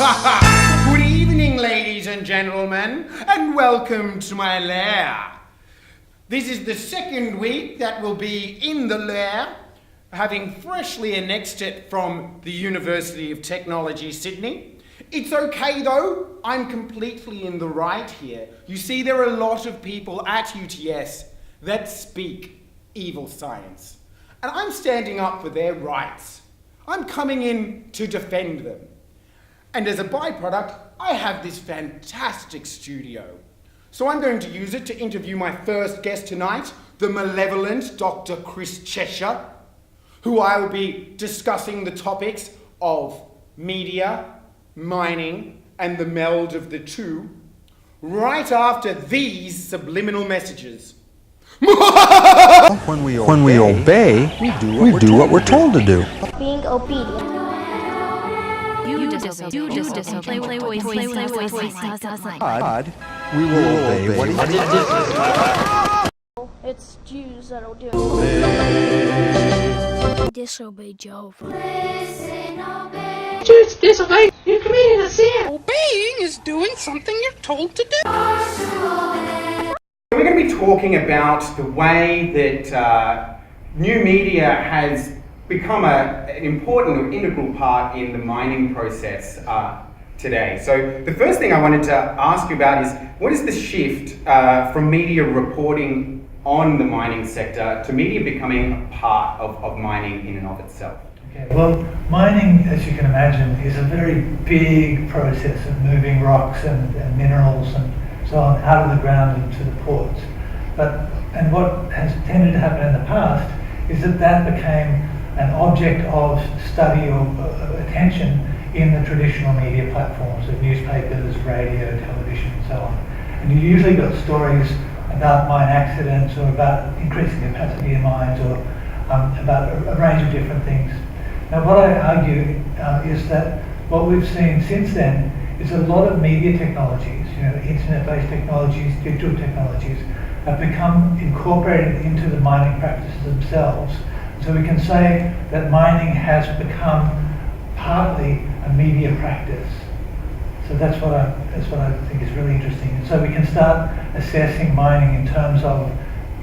Good evening, ladies and gentlemen, and welcome to my lair. This is the second week that we'll be in the lair, having freshly annexed it from the University of Technology, Sydney. It's okay though, I'm completely in the right here. You see, there are a lot of people at UTS that speak evil science, and I'm standing up for their rights. I'm coming in to defend them. And as a byproduct, I have this fantastic studio. So I'm going to use it to interview my first guest tonight, the malevolent Dr. Chesher, who I will be discussing the topics of media, mining, and the meld of the two, right after these subliminal messages. When we obey, we do what we're told to do. Being obedient. God, we will obey what he says. It's Jews that'll do it. Disobey Jehovah. Jews disobey. You're committing a sin. Obeying is doing something you're told to do. We're going to be talking about the way that new media has become an important or integral part in the mining process today. So the first thing I wanted to ask you about is, what is the shift from media reporting on the mining sector to media becoming a part of mining in and of itself? Okay, well, mining, as you can imagine, is a very big process of moving rocks and minerals and so on out of the ground into the ports. And what has tended to happen in the past is that became an object of study or attention in the traditional media platforms of newspapers, radio, television, and so on. And you usually got stories about mine accidents or about increasing capacity in mines or about a range of different things. Now, what I argue is that what we've seen since then is a lot of media technologies, internet-based technologies, digital technologies, have become incorporated into the mining practices themselves. So we can say that mining has become partly a media practice. So that's what I think is really interesting. And so we can start assessing mining in terms of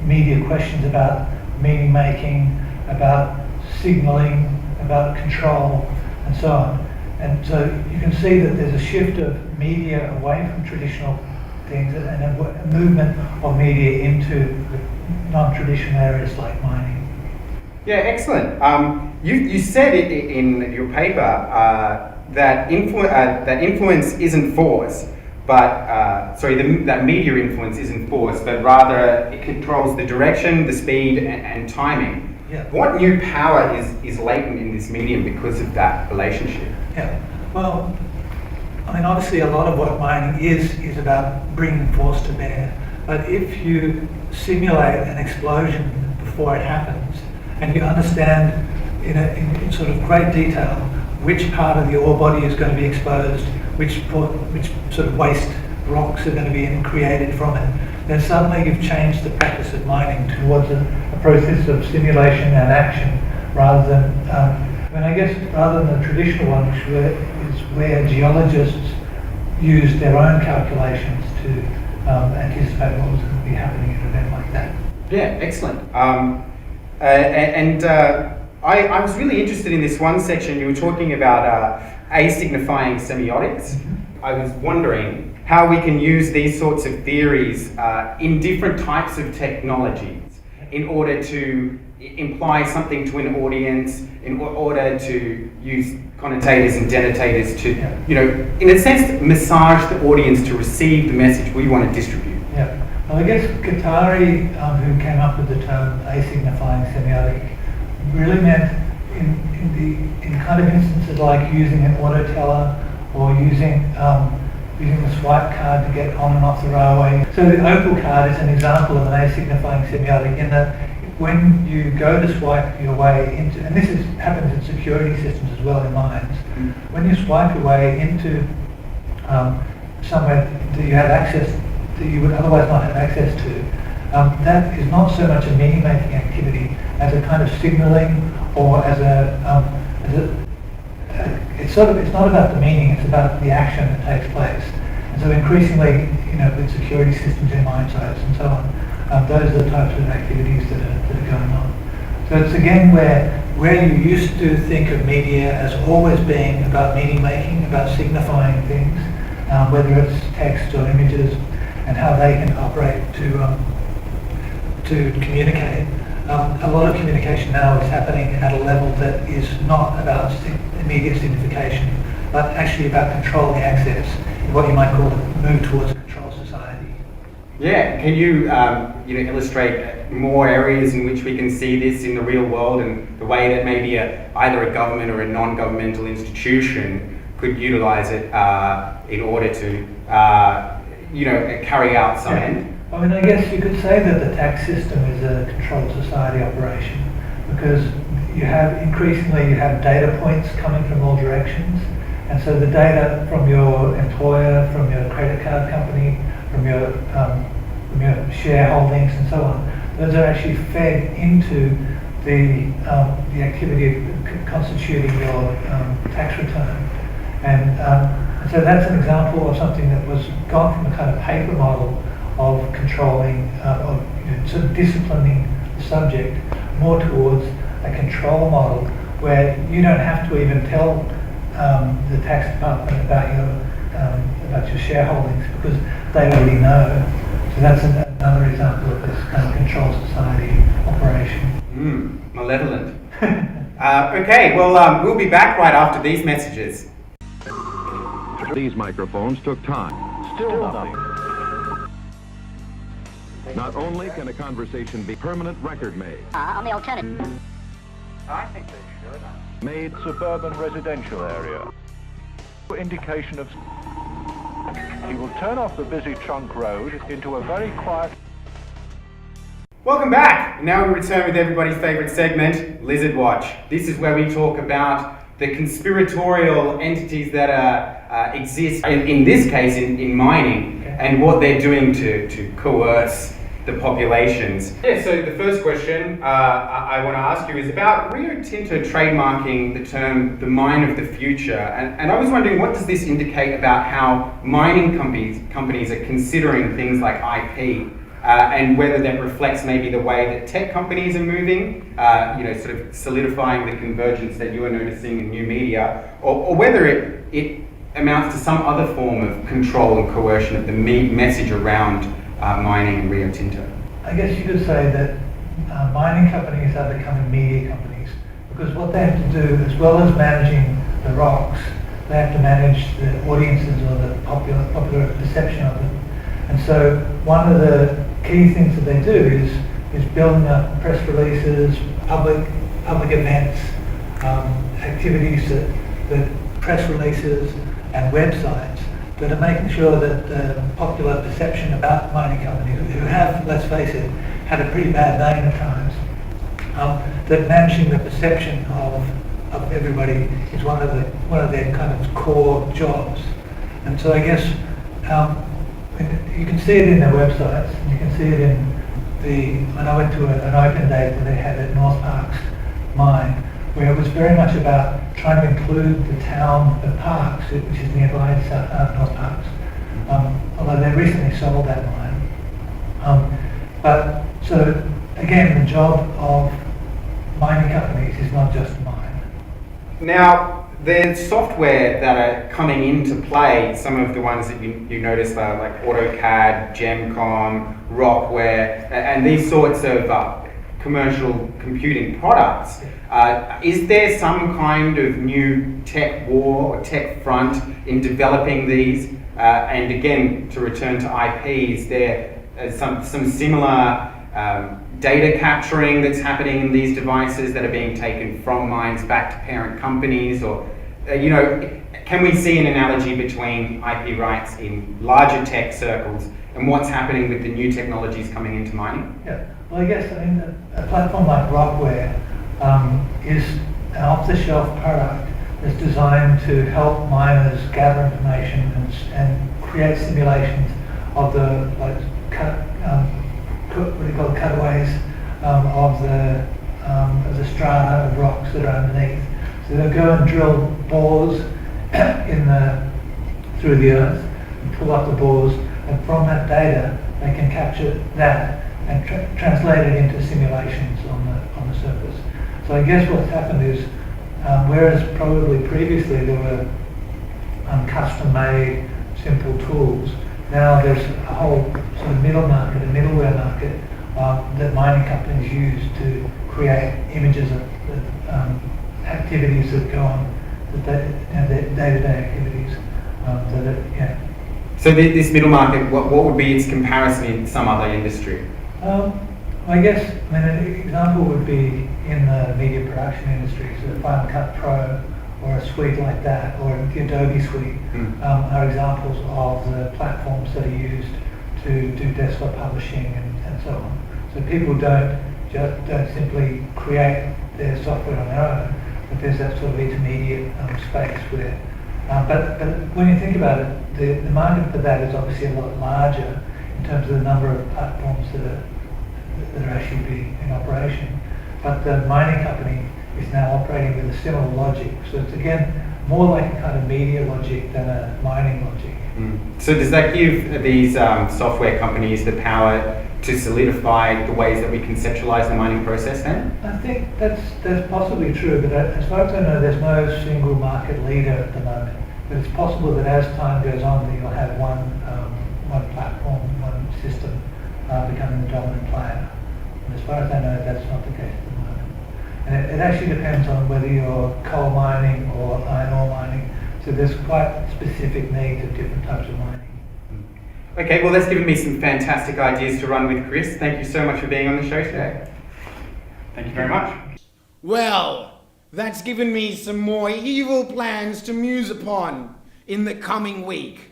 media questions about meaning making, about signaling, about control, and so on. And so you can see that there's a shift of media away from traditional things and a movement of media into non-traditional areas like mining. Yeah, excellent. You said in your paper that influence isn't force, but that media influence isn't force, but rather it controls the direction, the speed, and timing. Yeah. What new power is latent in this medium because of that relationship? Yeah. Well, I mean, obviously, a lot of what mining is about bringing force to bear. But if you simulate an explosion before it happens, and you understand in sort of great detail which part of the ore body is going to be exposed, which sort of waste rocks are going to be created from it, then suddenly you've changed the practice of mining towards a process of simulation and action rather than, rather than the traditional one, which is where geologists use their own calculations to anticipate what was going to be happening in an event like that. Yeah, excellent. I was really interested in this one section. You were talking about asignifying semiotics. Mm-hmm. I was wondering how we can use these sorts of theories in different types of technologies in order to imply something to an audience, in order to use connotators and denotators to, in a sense, massage the audience to receive the message we want to distribute. Yeah. Well, I guess Qatari, who came up with the term asignifying semiotic, really meant in kind of instances like using an auto teller or using the swipe card to get on and off the railway. So the opal card is an example of an asignifying semiotic in that when you go to swipe your way into, and this happens in security systems as well in mines, when you swipe your way into somewhere that you have access, that you would otherwise not have access to, that is not so much a meaning-making activity as a kind of signalling or as it's it's not about the meaning, it's about the action that takes place. And so increasingly, with security systems in mine sites and so on, those are the types of activities that are going on. So it's again where you used to think of media as always being about meaning making, about signifying things, whether it's text or images, and how they can operate to communicate. A lot of communication now is happening at a level that is not about immediate signification, but actually about controlling access, in what you might call the move towards a control society. Yeah, can you illustrate more areas in which we can see this in the real world, and the way that maybe either a government or a non-governmental institution could utilize it in order to carry out some end? I mean, I guess you could say that the tax system is a controlled society operation, because you have data points coming from all directions, and so the data from your employer, from your credit card company, from your shareholdings and so on, those are actually fed into the activity of constituting your tax return, and so that's an example of something that was gone from a kind of paper model of controlling, sort of disciplining the subject, more towards a control model where you don't have to even tell the tax department about your shareholdings, because they already know. So that's another example of this kind of control society operation. Malevolent. Okay, well, we'll be back right after these messages. These microphones took time. Still nothing. Not only can a conversation be permanent record made. On the alternative. I think they should. Made suburban residential area. Indication of... He will turn off the busy trunk road into a very quiet... Welcome back! Now we return with everybody's favourite segment, Lizard Watch. This is where we talk about the conspiratorial entities that exist, in this case in mining, and what they're doing to coerce the populations. Yeah, so the first question I want to ask you is about Rio Tinto trademarking the term the mine of the future, and I was wondering, what does this indicate about how mining companies are considering things like IP, and whether that reflects maybe the way that tech companies are moving, sort of solidifying the convergence that you are noticing in new media, or whether it amounts to some other form of control and coercion of the message around mining and Rio Tinto? I guess you could say that mining companies are becoming media companies, because what they have to do, as well as managing the rocks, they have to manage the audiences or the popular perception of them. And so one of the key things that they do is building up press releases, public events, activities that press releases and websites that are making sure that the popular perception about mining companies, who have, let's face it, had a pretty bad name at times, that managing the perception of everybody is one of their kind of core jobs. And so I guess you can see it in their websites, and you can see it when I went to an open day that they had at North Parkes mine, where it was very much about trying to include the town of Parkes, which is nearby North Parkes, although they recently sold that mine. But so again, the job of mining companies is not just mine. Now, there's software that are coming into play, some of the ones that you noticed are like AutoCAD, Gemcom, Rockware, and these sorts of commercial computing products. Is there some kind of new tech war or tech front in developing these? And again, to return to IP, is there some similar data capturing that's happening in these devices that are being taken from mines back to parent companies? Or, can we see an analogy between IP rights in larger tech circles and what's happening with the new technologies coming into mining? Yeah, well, I guess a platform like Rockware is an off-the-shelf product that's designed to help miners gather information and create simulations of the cutaways of the strata of rocks that are underneath. So they'll go and drill bores through the earth and pull up the bores, and from that data they can capture that and translate it into simulations on the surface. So I guess what's happened is, whereas probably previously there were custom-made simple tools, now there's a whole sort of middle market, a middleware market that mining companies use to create images of activities that go on, their day-to-day activities. So this middle market, what would be its comparison in some other industry? I guess, an example would be in the media production industry, so Final Cut Pro or a suite like that, or the Adobe suite, are examples of the platforms that are used to do desktop publishing and so on. So people don't simply create their software on their own, but there's that sort of intermediate space where. But when you think about it, the market for that is obviously a lot larger in terms of the number of platforms that are actually being in operation. But the mining company is now operating with a similar logic. So it's again more like a kind of media logic than a mining logic. So does that give these software companies the power to solidify the ways that we conceptualize the mining process then? I think that's possibly true, but as far as I know, there's no single market leader at the moment. But it's possible that as time goes on, that you'll have one platform, one system becoming the dominant player. And as far as I know, that's not the case at the moment. And it actually depends on whether you're coal mining or iron ore mining. So there's quite specific needs of different types of mining. Okay, well that's given me some fantastic ideas to run with, Chris. Thank you so much for being on the show today. Thank you very much. Well, that's given me some more evil plans to muse upon in the coming week.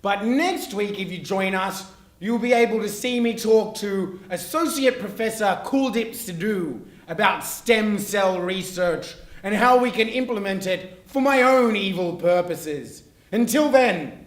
But next week, if you join us, you'll be able to see me talk to Associate Professor Kuldip Sidhu about stem cell research and how we can implement it for my own evil purposes. Until then,